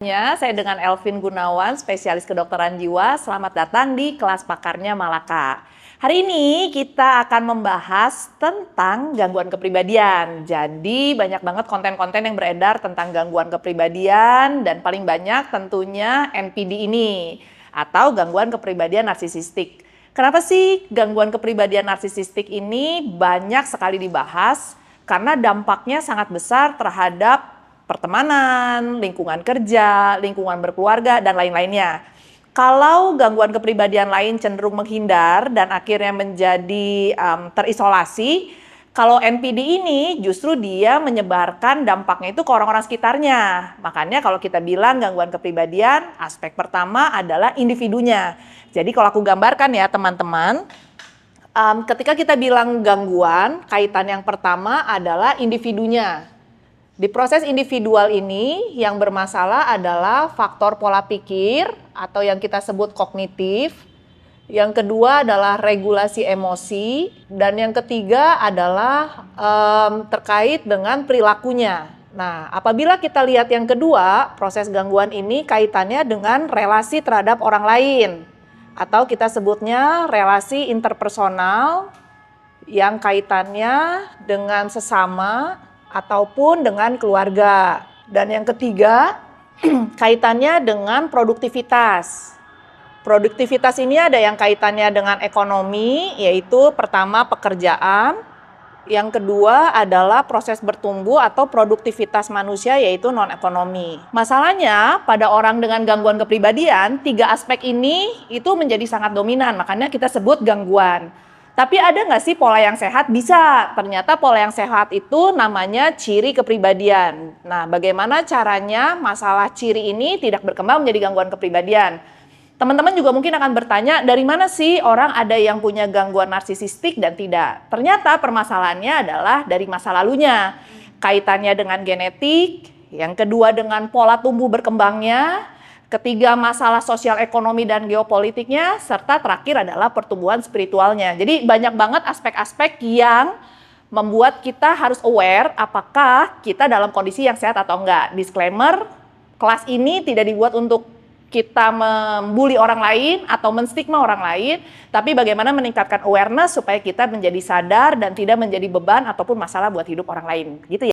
Saya dengan Elvin Gunawan, spesialis kedokteran jiwa. Selamat datang di kelas pakarnya Malaka. Hari ini kita akan membahas tentang gangguan kepribadian. Jadi banyak banget konten-konten yang beredar tentang gangguan kepribadian dan paling banyak tentunya NPD ini atau gangguan kepribadian narsisistik. Kenapa sih gangguan kepribadian narsisistik ini banyak sekali dibahas? Karena dampaknya sangat besar terhadap pertemanan, lingkungan kerja, lingkungan berkeluarga, dan lain-lainnya. Kalau gangguan kepribadian lain cenderung menghindar dan akhirnya menjadi terisolasi, kalau NPD ini justru dia menyebarkan dampaknya itu ke orang-orang sekitarnya. Makanya kalau kita bilang gangguan kepribadian, aspek pertama adalah individunya. Jadi kalau aku gambarkan ya teman-teman, ketika kita bilang gangguan, kaitan yang pertama adalah individunya. Di proses individual ini yang bermasalah adalah faktor pola pikir atau yang kita sebut kognitif. Yang kedua adalah regulasi emosi dan yang ketiga adalah terkait dengan perilakunya. Nah, apabila kita lihat yang kedua, proses gangguan ini kaitannya dengan relasi terhadap orang lain atau kita sebutnya relasi interpersonal yang kaitannya dengan sesama ataupun dengan keluarga. Dan yang ketiga, kaitannya dengan produktivitas. Produktivitas ini ada yang kaitannya dengan ekonomi, yaitu pertama pekerjaan, yang kedua adalah proses bertumbuh atau produktivitas manusia yaitu non-ekonomi. Masalahnya pada orang dengan gangguan kepribadian, tiga aspek ini itu menjadi sangat dominan, makanya kita sebut gangguan. Tapi ada nggak sih pola yang sehat? Bisa. Ternyata pola yang sehat itu namanya ciri kepribadian. Nah, bagaimana caranya masalah ciri ini tidak berkembang menjadi gangguan kepribadian? Teman-teman juga mungkin akan bertanya, dari mana sih orang ada yang punya gangguan narsisistik dan tidak? Ternyata permasalahannya adalah dari masa lalunya. Kaitannya dengan genetik, yang kedua dengan pola tumbuh berkembangnya, ketiga masalah sosial ekonomi dan geopolitiknya, serta terakhir adalah pertumbuhan spiritualnya. Jadi banyak banget aspek-aspek yang membuat kita harus aware apakah kita dalam kondisi yang sehat atau enggak. Disclaimer, kelas ini tidak dibuat untuk kita membuli orang lain atau menstigma orang lain, tapi bagaimana meningkatkan awareness supaya kita menjadi sadar dan tidak menjadi beban ataupun masalah buat hidup orang lain. Gitu ya.